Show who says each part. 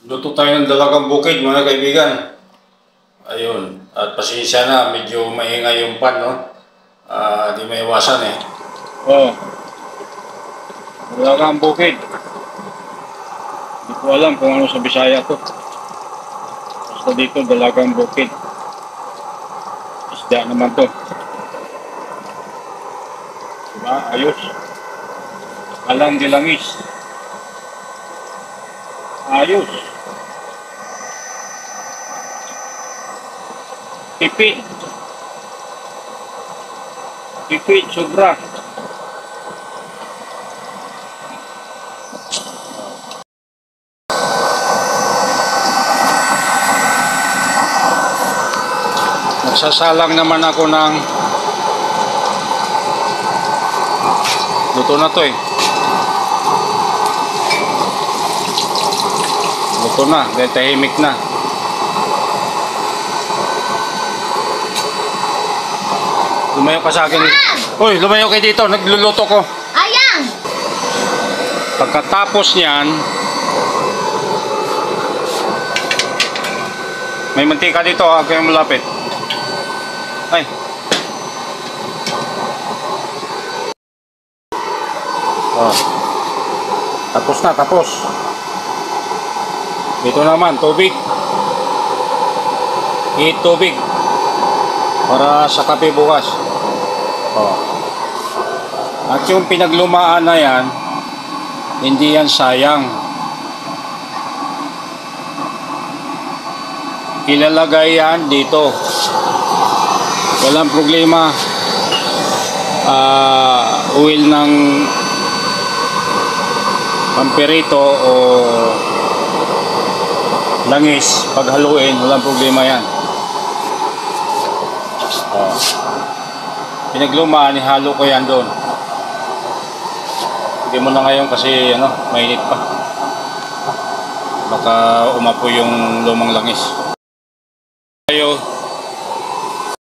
Speaker 1: Luto tayo ng dalagang bukid, mga kaibigan. Ayun. At pasensya na, medyo maingay yung pan, no? Di maiwasan eh.
Speaker 2: Oh. Dalagang bukid. Hindi ko alam kung ano sa Bisaya to. Basta dito, dalagang bukid. Isda naman to. Diba? Ayos. Alang dilangis. Ayos. Tipid. Tipid, sobra. Nagsasalang naman ako ng luto na to eh. Luto na, dahil tahimik na. Lumayo ka sa akin. Uy, lumayo kayo dito, nagluluto ko.
Speaker 3: Ayan!
Speaker 2: Pagkatapos niyan, may mantika dito, huwag kayong malapit. Ay. Oh. Tapos na, tapos. Dito naman, tubig. Tubig. Para sa kape bukas. Oh. At yung pinaglumaan na yan, hindi yan sayang. Ilalagay yan dito. Walang problema. Oil ng pampirito o langis, paghaluin, walang problema yan. Pinaglumaan, ihalo ko yan doon. Hindi mo na ngayon kasi mainit pa. Baka umapoy yung lumang langis. Tayo